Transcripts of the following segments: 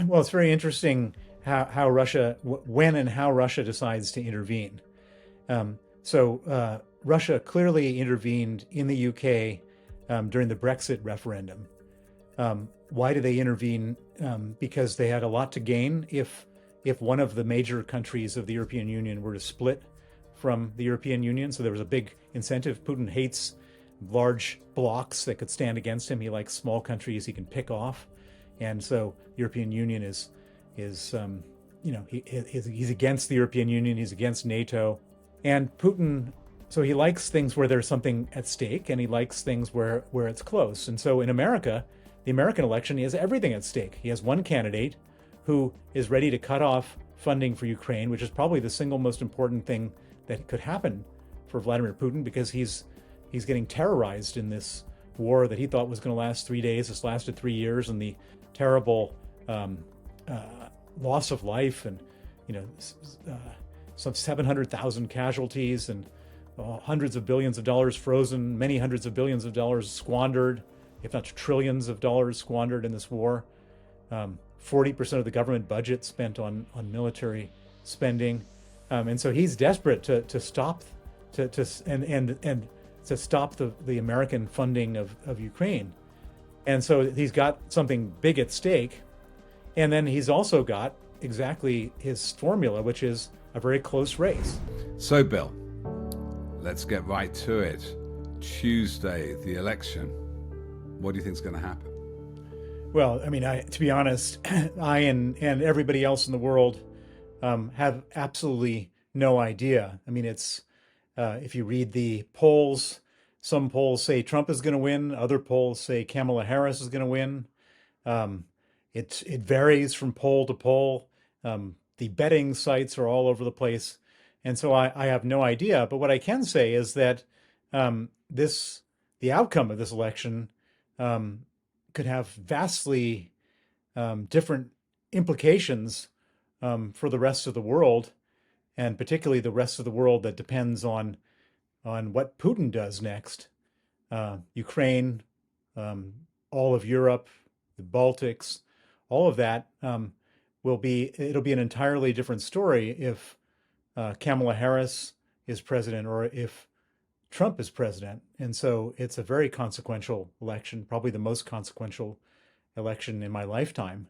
Well, it's very interesting how Russia, when and how Russia decides to intervene. Russia clearly intervened in the UK during the Brexit referendum. Why do they intervene? Because they had a lot to gain if one of the major countries of the European Union were to split from the European Union. So there was a big incentive. Putin hates large blocs that could stand against him. He likes small countries he can pick off, and so the European Union is he's against the European Union. He's against NATO, and Putin. So he likes things where there's something at stake, and he likes things where it's close. And so in America, the American election, he has everything at stake. He has one candidate who is ready to cut off funding for Ukraine, which is probably the single most important thing that could happen for Vladimir Putin, because he's getting terrorized in this war that he thought was going to last 3 days. It's lasted 3 years, and the terrible loss of life, and some 700,000 casualties, and hundreds of billions of dollars frozen, many hundreds of billions of dollars squandered, if not trillions of dollars squandered in this war. 40% of the government budget spent on military spending, and so he's desperate to stop to stop the American funding of Ukraine. And so he's got something big at stake, and then he's also got exactly his formula, which is a very close race. So, Bill, let's get right to it. Tuesday, the election. What do you think is going to happen? Well, I mean, to be honest, I and everybody else in the world have absolutely no idea. I mean, it's if you read the polls, some polls say Trump is going to win. Other polls say Kamala Harris is going to win. It varies from poll to poll. The betting sites are all over the place, and so I have no idea. But what I can say is that the outcome of this election could have vastly different implications for the rest of the world, and particularly the rest of the world that depends on what Putin does next. Ukraine, all of Europe, the Baltics, all of that it'll be an entirely different story if Kamala Harris is president or if Trump is president. And so it's a very consequential election, probably the most consequential election in my lifetime.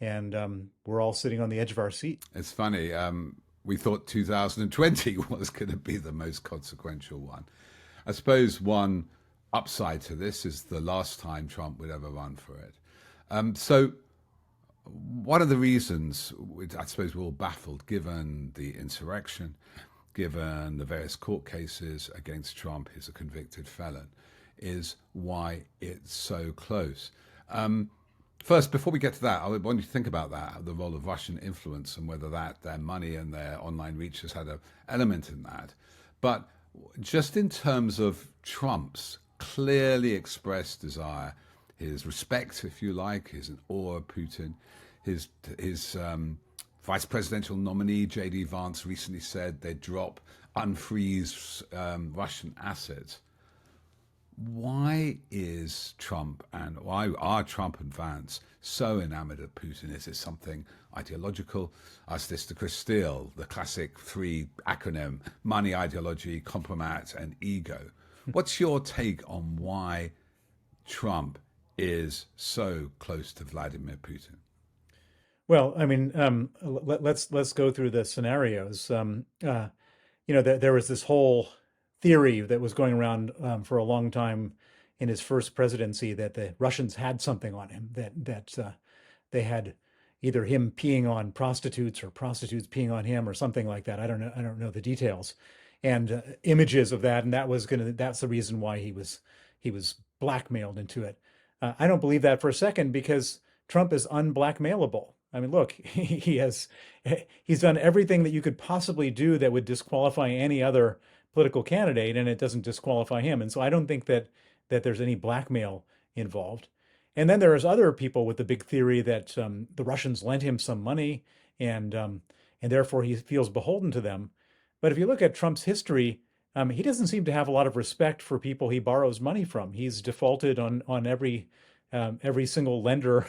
And we're all sitting on the edge of our seat. It's funny. We thought 2020 was going to be the most consequential one. I suppose one upside to this is the last time Trump would ever run for it. So one of the reasons, I suppose we're all baffled, given the insurrection, given the various court cases against Trump, he's a convicted felon, is why it's so close. First, before we get to that, I want you to think about that, the role of Russian influence and whether their money and their online reach has had an element in that. But just in terms of Trump's clearly expressed desire, his respect, if you like, his awe of Putin, his vice presidential nominee, J.D. Vance, recently said they'd unfreeze Russian assets. Why is Trump and why are Trump and Vance so enamored of Putin? Is it something ideological? Ask this to Chris Steele, the classic three acronym: money, ideology, compromat, and ego. What's your take on why Trump is so close to Vladimir Putin? Well, I mean, let's go through the scenarios. There was this whole theory that was going around for a long time in his first presidency that the Russians had something on him, that they had either him peeing on prostitutes or prostitutes peeing on him or something like that. I don't know the details, and images of that, and that's the reason why he was blackmailed into it. I don't believe that for a second, because Trump is unblackmailable. I mean, look, he's done everything that you could possibly do that would disqualify any other political candidate, and it doesn't disqualify him. And so I don't think that there's any blackmail involved. And then there's other people with the big theory that the Russians lent him some money, and therefore he feels beholden to them. But if you look at Trump's history, he doesn't seem to have a lot of respect for people he borrows money from. He's defaulted on every single lender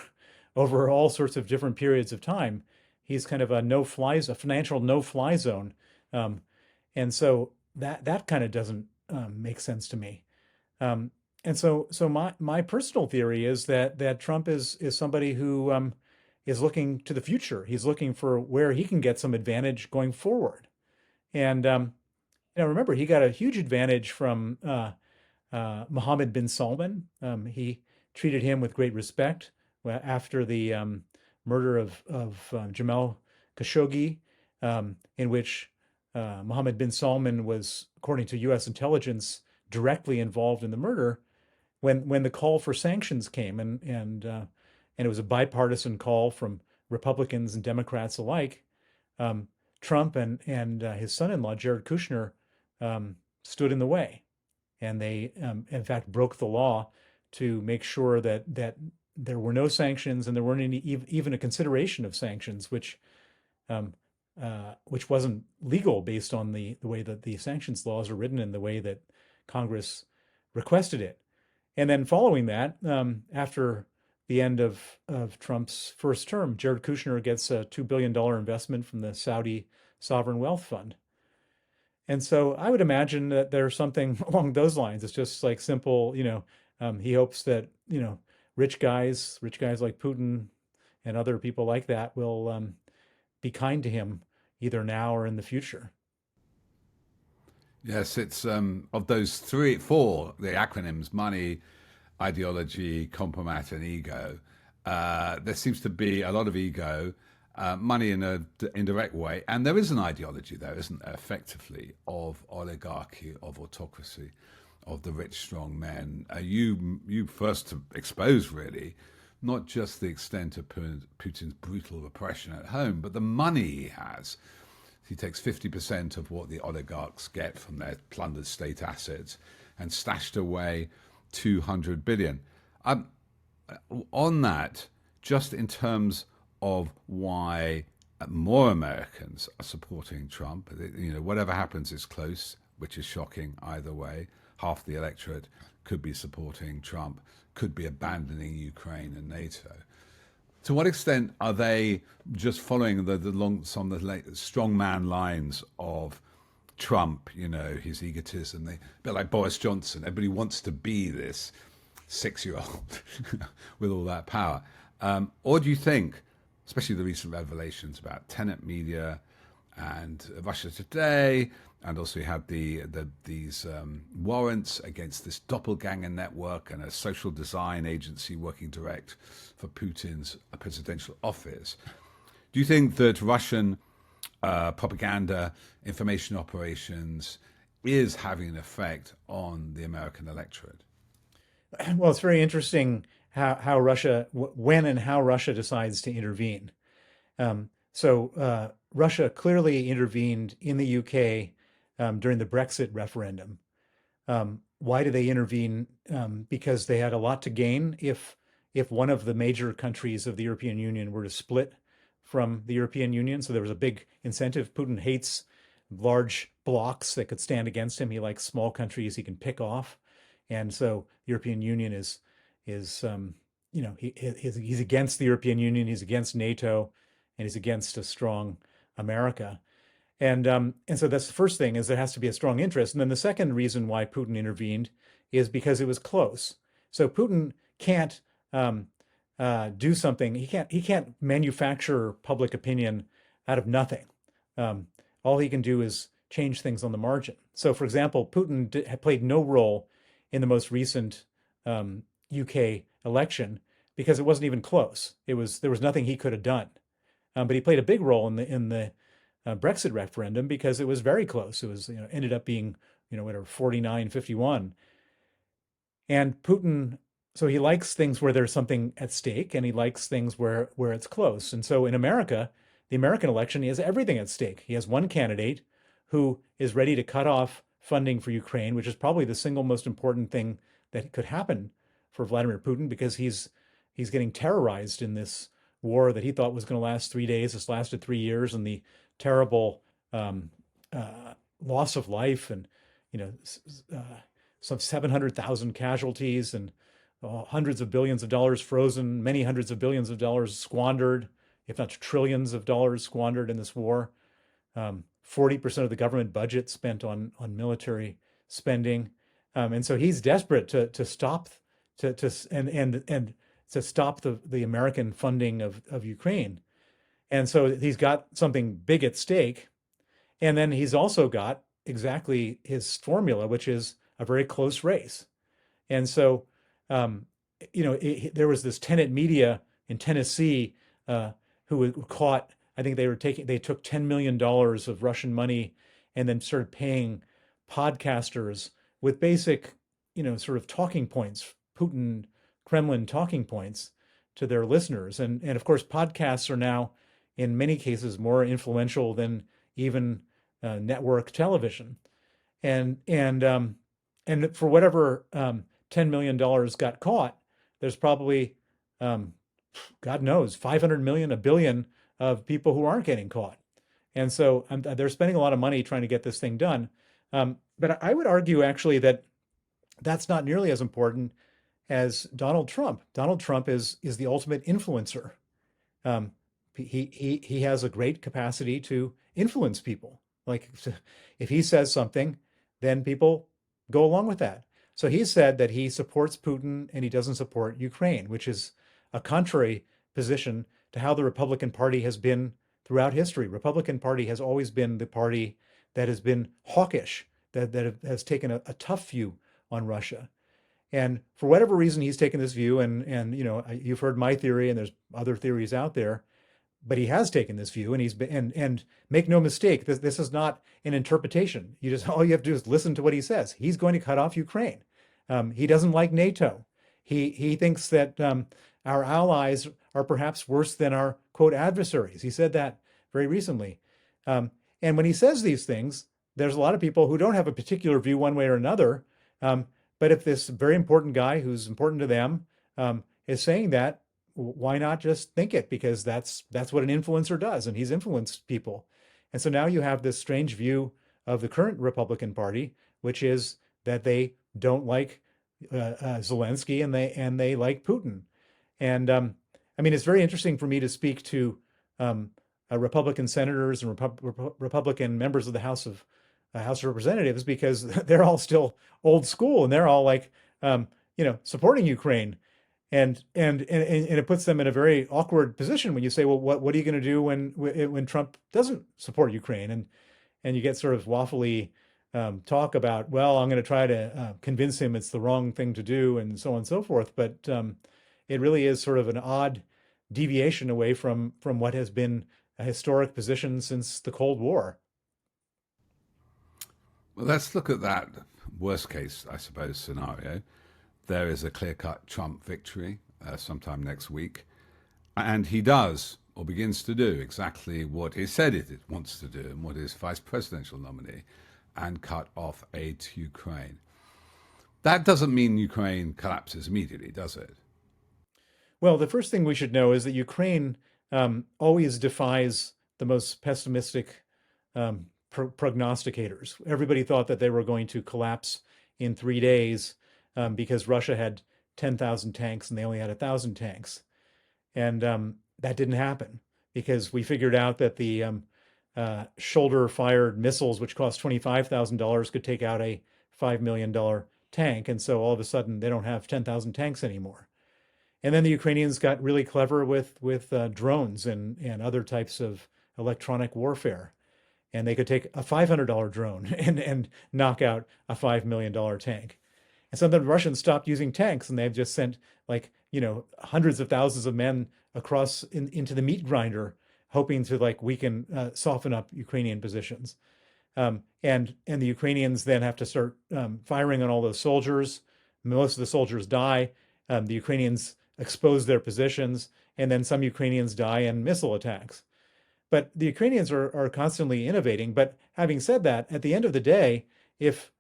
over all sorts of different periods of time. He's kind of a financial no-fly zone. Um, and so that kind of doesn't make sense to me. Um, and so my personal theory is that Trump is somebody who is looking to the future. He's looking for where he can get some advantage going forward. And remember, he got a huge advantage from Mohammed bin Salman. He treated him with great respect after the murder of Jamal Khashoggi, in which Mohammed bin Salman was, according to U.S. intelligence, directly involved in the murder. When the call for sanctions came, and it was a bipartisan call from Republicans and Democrats alike, um, Trump and his son-in-law Jared Kushner stood in the way, and they in fact broke the law to make sure that there were no sanctions and there weren't any even a consideration of sanctions, um, which wasn't legal based on the way that the sanctions laws are written and the way that Congress requested it. And then following that, after the end of Trump's first term, Jared Kushner gets a $2 billion investment from the Saudi Sovereign Wealth Fund. And so I would imagine that there's something along those lines. It's just like simple, he hopes that, rich guys like Putin and other people like that will be kind to him either now or in the future. Yes, it's of those three, four, the acronyms: money, ideology, compromat, and ego. There seems to be a lot of ego, money in a indirect way, and there is an ideology there, isn't there? Effectively, of oligarchy, of autocracy, of the rich, strong men. You first to expose really, not just the extent of Putin's brutal repression at home, but the money he has. He takes 50% of what the oligarchs get from their plundered state assets and stashed away 200 billion. On that, just in terms of why more Americans are supporting Trump, whatever happens is close, which is shocking either way. Half the electorate could be supporting Trump, could be abandoning Ukraine and NATO. To what extent are they just following some of the strongman lines of Trump, his egotism? They, a bit like Boris Johnson, everybody wants to be this 6-year-old with all that power. Or do you think, especially the recent revelations about Tenet Media and Russia Today, and also you had these warrants against this doppelganger network and a social design agency working direct for Putin's presidential office. Do you think that Russian propaganda, information operations is having an effect on the American electorate? Well, it's very interesting how Russia, when and how Russia decides to intervene. So Russia clearly intervened in the UK during the Brexit referendum. Why do they intervene? Because they had a lot to gain if one of the major countries of the European Union were to split from the European Union. So there was a big incentive. Putin hates large blocs that could stand against him. He likes small countries he can pick off. And so the European Union is he's against the European Union, he's against NATO, and he's against a strong America. And so that's the first thing, is there has to be a strong interest. And then the second reason why Putin intervened is because it was close. So Putin can't do something. He can't manufacture public opinion out of nothing. All he can do is change things on the margin. So, for example, Putin had played no role in the most recent UK election because it wasn't even close. There was nothing he could have done. But he played a big role in the Brexit referendum because it was very close. It was ended up being whatever 49-51. And Putin, so he likes things where there's something at stake, and he likes things where it's close. And so in America, the American election, he has everything at stake. He has one candidate who is ready to cut off funding for Ukraine, which is probably the single most important thing that could happen for Vladimir Putin, because he's getting terrorized in this war that he thought was going to last 3 days. It's lasted 3 years, and the terrible loss of life, and some 700,000 casualties, and hundreds of billions of dollars frozen, many hundreds of billions of dollars squandered, if not trillions of dollars squandered in this war. 40% of the government budget spent on military spending, and so he's desperate to stop to and to stop the American funding of Ukraine. And so he's got something big at stake, and then he's also got exactly his formula, which is a very close race. And so, um, there was this tenant media in Tennessee who were caught. I think they took $10 million of Russian money and then started paying podcasters with basic, sort of talking points, Putin, Kremlin talking points to their listeners. And of course, podcasts are now, in many cases, more influential than even network television. And for whatever $10 million got caught, there's probably God knows 500 million, a billion of people who aren't getting caught. And so they're spending a lot of money trying to get this thing done. But I would argue actually that that's not nearly as important as Donald Trump. Donald Trump is the ultimate influencer. Um, he has a great capacity to influence people. Like if he says something, then people go along with that. So he said that he supports Putin and he doesn't support Ukraine, which is a contrary position to how the Republican Party has been throughout history. Republican Party has always been the party that has been hawkish, that has taken a tough view on Russia. And for whatever reason, he's taken this view, and you've heard my theory, and there's other theories out there, but he has taken this view, and he's been and make no mistake, this is not an interpretation. All you have to do is listen to what he says. He's going to cut off Ukraine. He doesn't like NATO. He thinks that our allies are perhaps worse than our quote adversaries. He said that very recently. And when he says these things, there's a lot of people who don't have a particular view one way or another. But if this very important guy who's important to them is saying that, why not just think it? Because that's what an influencer does, and he's influenced people. And so now you have this strange view of the current Republican Party, which is that they don't like Zelensky and they like Putin. And I mean, it's very interesting for me to speak to Republican senators and Republican members of the House of Representatives, because they're all still old school and they're all like, supporting Ukraine. And it puts them in a very awkward position when you say, well, what are you going to do when Trump doesn't support Ukraine? And you get sort of waffly talk about, well, I'm going to try to convince him it's the wrong thing to do, and so on and so forth. But it really is sort of an odd deviation away from what has been a historic position since the Cold War. Well, let's look at that worst case, I suppose, scenario. There is a clear-cut Trump victory sometime next week, and he does or begins to do exactly what he said it wants to do and what his vice presidential nominee, and cut off aid to Ukraine. That doesn't mean Ukraine collapses immediately, does it? Well, the first thing we should know is that Ukraine always defies the most pessimistic prognosticators. Everybody thought that they were going to collapse in 3 days because Russia had 10,000 tanks and they only had 1,000 tanks. And that didn't happen because we figured out that the shoulder-fired missiles, which cost $25,000, could take out a $5 million tank. And so all of a sudden, they don't have 10,000 tanks anymore. And then the Ukrainians got really clever with drones and other types of electronic warfare. And they could take a $500 drone and knock out a $5 million tank. And so the Russians stopped using tanks, and they've just sent hundreds of thousands of men across into the meat grinder, hoping to weaken, soften up Ukrainian positions. And the Ukrainians then have to start firing on all those soldiers. Most of the soldiers die. The Ukrainians expose their positions, and then some Ukrainians die in missile attacks. But the Ukrainians are constantly innovating. But having said that, at the end of the day, if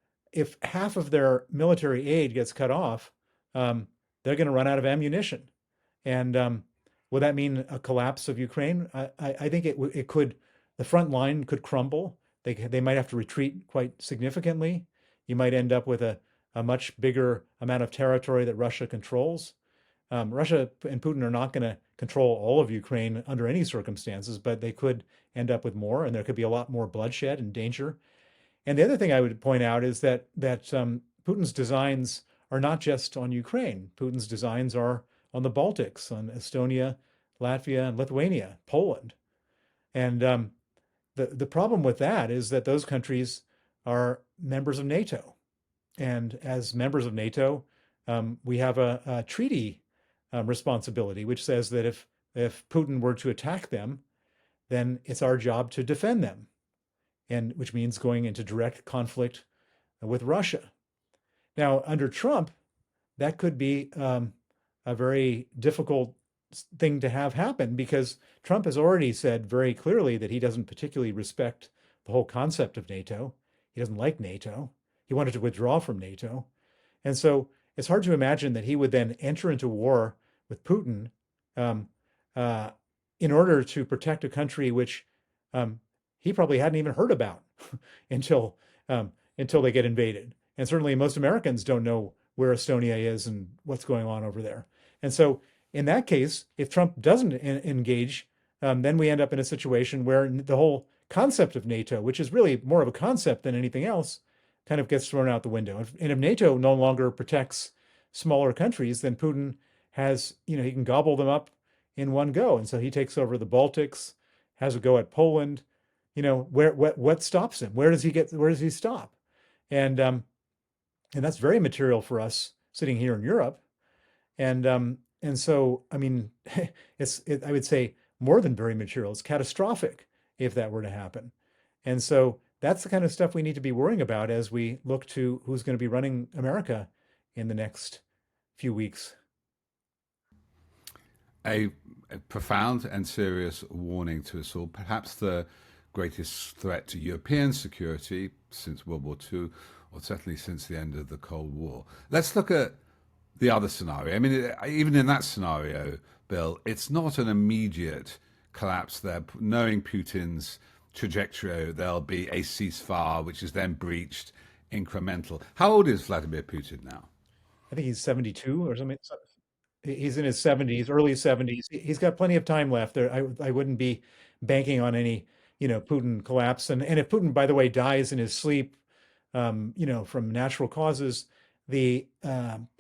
half of their military aid gets cut off, they're going to run out of ammunition. And will that mean a collapse of Ukraine? I think it could. The front line could crumble. They might have to retreat quite significantly. You might end up with a a much bigger amount of territory that Russia controls. Russia and Putin are not going to control all of Ukraine under any circumstances, but they could end up with more, and there could be a lot more bloodshed and danger. And the other thing I would point out is that Putin's designs are not just on Ukraine. Putin's designs are on the Baltics, on Estonia, Latvia, and Lithuania, Poland. And the problem with that is that those countries are members of NATO. And as members of NATO, we have a treaty responsibility, which says that if Putin were to attack them, then it's our job to defend them, and which means going into direct conflict with Russia. Now, under Trump, that could be a very difficult thing to have happen because Trump has already said very clearly that he doesn't particularly respect the whole concept of NATO. He doesn't like NATO. He wanted to withdraw from NATO. And so it's hard to imagine that he would then enter into war with Putin um, uh, in order to protect a country which he probably hadn't even heard about until until they get invaded. And certainly most Americans don't know where Estonia is and what's going on over there. And so in that case, if Trump doesn't engage, then we end up in a situation where the whole concept of NATO, which is really more of a concept than anything else, kind of gets thrown out the window. And if NATO no longer protects smaller countries, then Putin has, he can gobble them up in one go. And so he takes over the Baltics, has a go at Poland. What stops him? Where does he stop? And that's very material for us sitting here in Europe. And so, I mean, I would say more than very material. It's catastrophic if that were to happen. And so that's the kind of stuff we need to be worrying about as we look to who's going to be running America in the next few weeks. A, a profound and serious warning to us all. Perhaps the greatest threat to European security since World War II, or certainly since the end of the Cold War. Let's look at the other scenario. I mean, even in that scenario, Bill, it's not an immediate collapse there. Knowing Putin's trajectory, there'll be a ceasefire, which is then breached, incremental. How old is Vladimir Putin now? I think he's 72 or something. He's in his 70s, early 70s. He's got plenty of time left. There, I wouldn't be banking on any, Putin collapse. And if Putin, by the way, dies in his sleep, from natural causes, the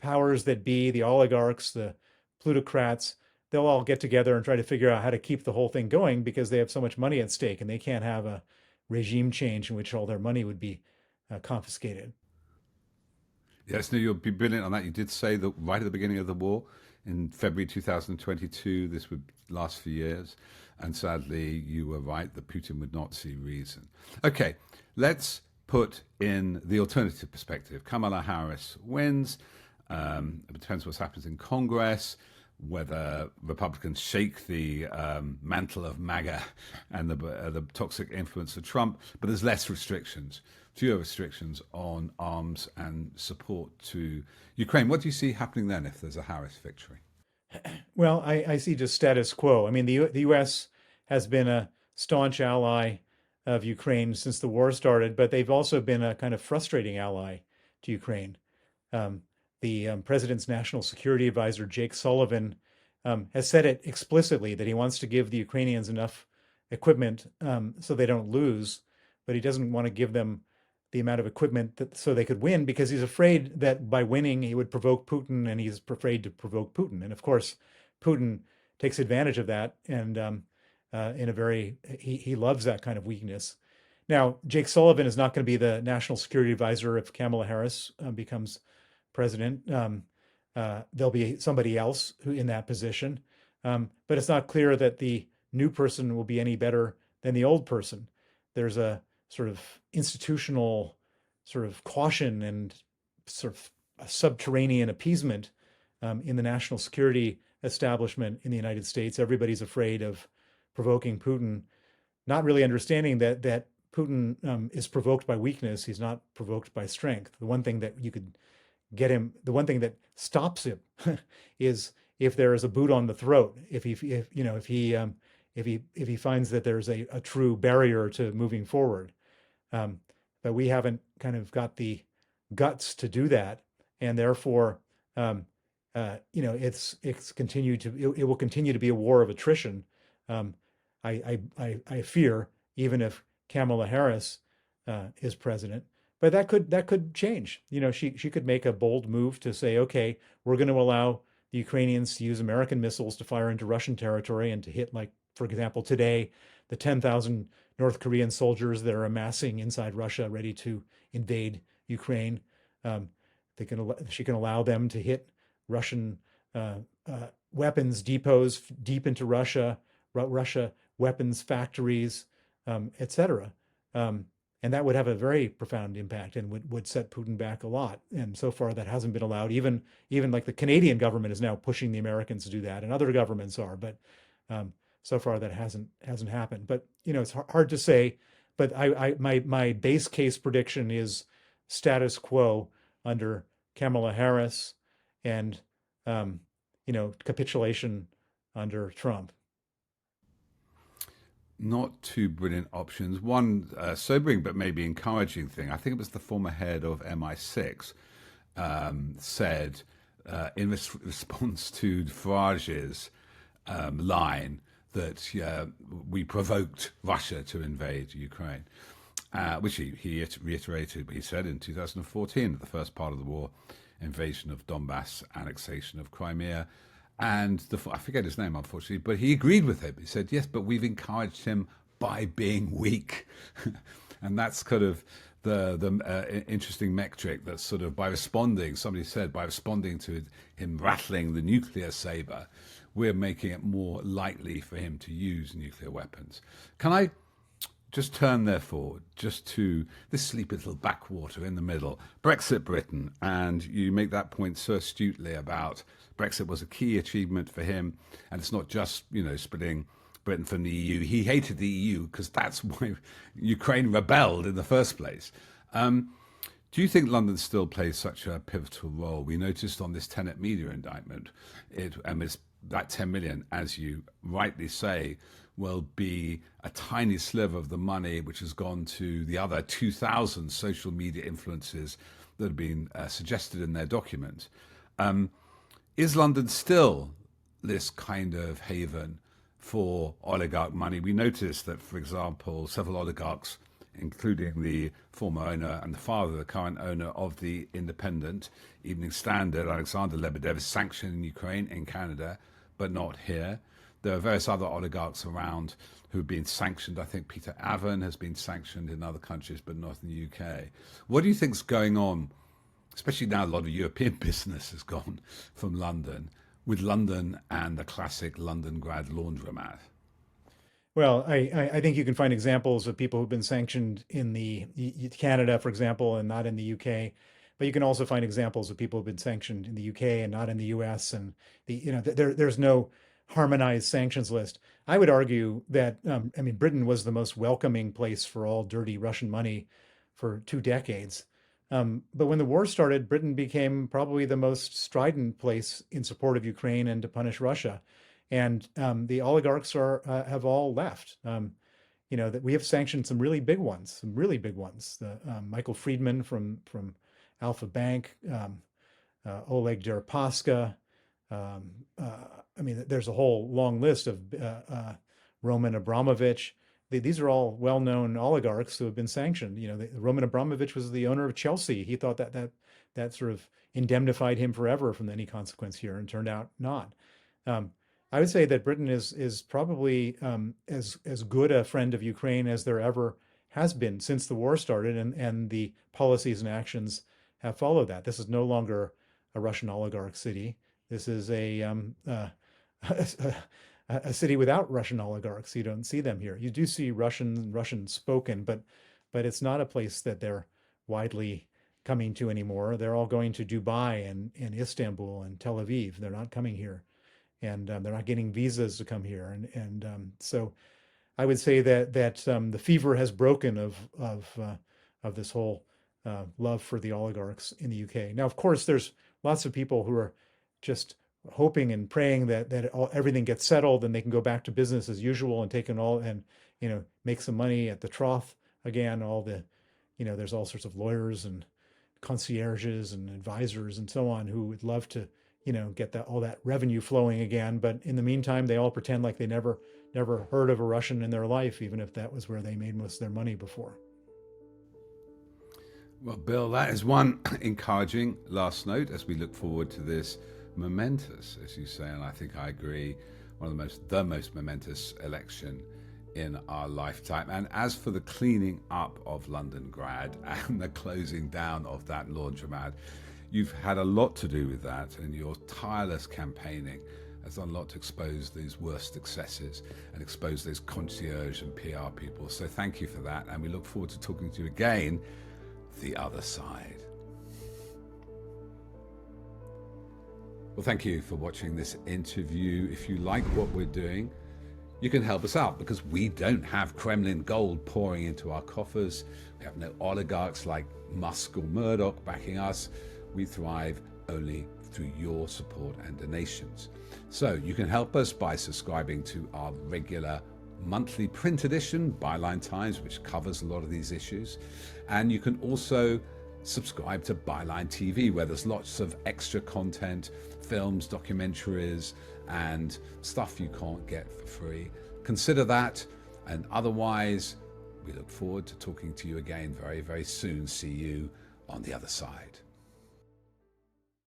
powers that be, the oligarchs, the plutocrats, they'll all get together and try to figure out how to keep the whole thing going because they have so much money at stake and they can't have a regime change in which all their money would be confiscated. Yes, no, you'll be brilliant on that. You did say that right at the beginning of the war, in February 2022, this would last for years. And sadly, you were right that Putin would not see reason. Okay, let's put in the alternative perspective. Kamala Harris wins. It depends what happens in Congress, whether Republicans shake the mantle of MAGA and the toxic influence of Trump, but there's less restrictions, fewer restrictions on arms and support to Ukraine. What do you see happening then if there's a Harris victory? Well, I see just status quo. I mean, the U.S. has been a staunch ally of Ukraine since the war started, but they've also been a kind of frustrating ally to Ukraine. The president's national security advisor, Jake Sullivan, has said it explicitly that he wants to give the Ukrainians enough equipment so they don't lose, but he doesn't want to give them the amount of equipment so they could win because he's afraid that by winning he would provoke Putin, and he's afraid to provoke Putin. And of course, Putin takes advantage of that, and in a very he loves that kind of weakness. Now, Jake Sullivan is not going to be the national security advisor if Kamala Harris becomes president. There'll be somebody else who in that position, but it's not clear that the new person will be any better than the old person. There's a sort of institutional sort of caution and sort of a subterranean appeasement in the national security establishment in the United States. Everybody's afraid of provoking Putin, not really understanding that Putin is provoked by weakness. He's not provoked by strength. The one thing that you could get him, the one thing that stops him is if there is a boot on the throat. If he finds that there's a true barrier to moving forward. But we haven't kind of got the guts to do that. and therefore, um, it's continued to it will continue to be a war of attrition. Um, I fear, even if Kamala Harris is president, but that could change. She could make a bold move to say, okay, we're going to allow the Ukrainians to use American missiles to fire into Russian territory and to hit, like, for example, today, the 10,000 North Korean soldiers that are amassing inside Russia, ready to invade Ukraine. Um, she can allow them to hit Russian uh, weapons depots deep into Russia, Russia weapons factories, etc. Um, and that would have a very profound impact and would set Putin back a lot. And so far, that hasn't been allowed. Even like the Canadian government is now pushing the Americans to do that, and other governments are. But so far, that hasn't happened. But it's hard to say. But my base case prediction is status quo under Kamala Harris, and capitulation under Trump. Not two brilliant options. One sobering but maybe encouraging thing. I think it was the former head of MI6 said in response to Farage's line that we provoked Russia to invade Ukraine, which he reiterated. He said in 2014, the first part of the war, invasion of Donbass, annexation of Crimea, and I forget his name, unfortunately, but he agreed with him. He said, yes, but we've encouraged him by being weak. And that's kind of the interesting metric that sort of by responding, somebody said, by responding to him rattling the nuclear saber, we're making it more likely for him to use nuclear weapons. Can I just turn, therefore, just to this sleepy little backwater in the middle, Brexit Britain, and you make that point so astutely about Brexit was a key achievement for him, and it's not just, splitting Britain from the EU. He hated the EU because that's why Ukraine rebelled in the first place. Do you think London still plays such a pivotal role? We noticed on this Tenet Media indictment, it's that 10 million, as you rightly say, will be a tiny sliver of the money which has gone to the other 2,000 social media influencers that have been suggested in their document. Is London still this kind of haven for oligarch money? We noticed that, for example, several oligarchs, including the former owner and the father, the current owner of the Independent, Evening Standard, Alexander Lebedev, is sanctioned in Ukraine, in Canada, but not here. There are various other oligarchs around who have been sanctioned. I think Peter Avon has been sanctioned in other countries, but not in the UK. What do you think's going on, especially now a lot of European business has gone from London, with London and the classic London-grad laundromat? Well, I think you can find examples of people who've been sanctioned in Canada, for example, and not in the UK. But you can also find examples of people who've been sanctioned in the UK and not in the US. And there's no harmonized sanctions list. I would argue that Britain was the most welcoming place for all dirty Russian money for 2 decades. But when the war started, Britain became probably the most strident place in support of Ukraine and to punish Russia. And the oligarchs have all left. That we have sanctioned some really big ones, The Michael Friedman from Alpha Bank, Oleg Deripaska. There's a whole long list of Roman Abramovich. These are all well-known oligarchs who have been sanctioned. Roman Abramovich was the owner of Chelsea. He thought that sort of indemnified him forever from any consequence here, and turned out not. I would say that Britain is probably as good a friend of Ukraine as there ever has been since the war started, and the policies and actions have followed that. This is no longer a Russian oligarch city. This is a city without Russian oligarchs. You don't see them here. You do see Russian spoken, but it's not a place that they're widely coming to anymore. They're all going to Dubai and Istanbul and Tel Aviv. They're not coming here, and they're not getting visas to come here. And so I would say that the fever has broken of this whole love for the oligarchs in the UK. Now, of course, there's lots of people who are just hoping and praying that everything gets settled and they can go back to business as usual and make some money at the trough again. There's all sorts of lawyers and concierges and advisors and so on who would love to, get all that revenue flowing again. But in the meantime, they all pretend like they never heard of a Russian in their life, even if that was where they made most of their money before. Well, Bill, that is one encouraging last note as we look forward to this momentous, as you say, and I think I agree, one of the most momentous election in our lifetime. And as for the cleaning up of Londongrad and the closing down of that laundromat, you've had a lot to do with that, and your tireless campaigning has done a lot to expose these worst excesses and expose those concierge and PR people. So thank you for that, and we look forward to talking to you again the other side. Well, thank you for watching this interview. If you like what we're doing, you can help us out, because we don't have Kremlin gold pouring into our coffers. We have no oligarchs like Musk or Murdoch backing us. We thrive only through your support and donations. So you can help us by subscribing to our regular monthly print edition, Byline Times, which covers a lot of these issues. And you can also subscribe to Byline TV, where there's lots of extra content, films, documentaries, and stuff you can't get for free. Consider that, and otherwise, we look forward to talking to you again very, very soon. See you on the other side.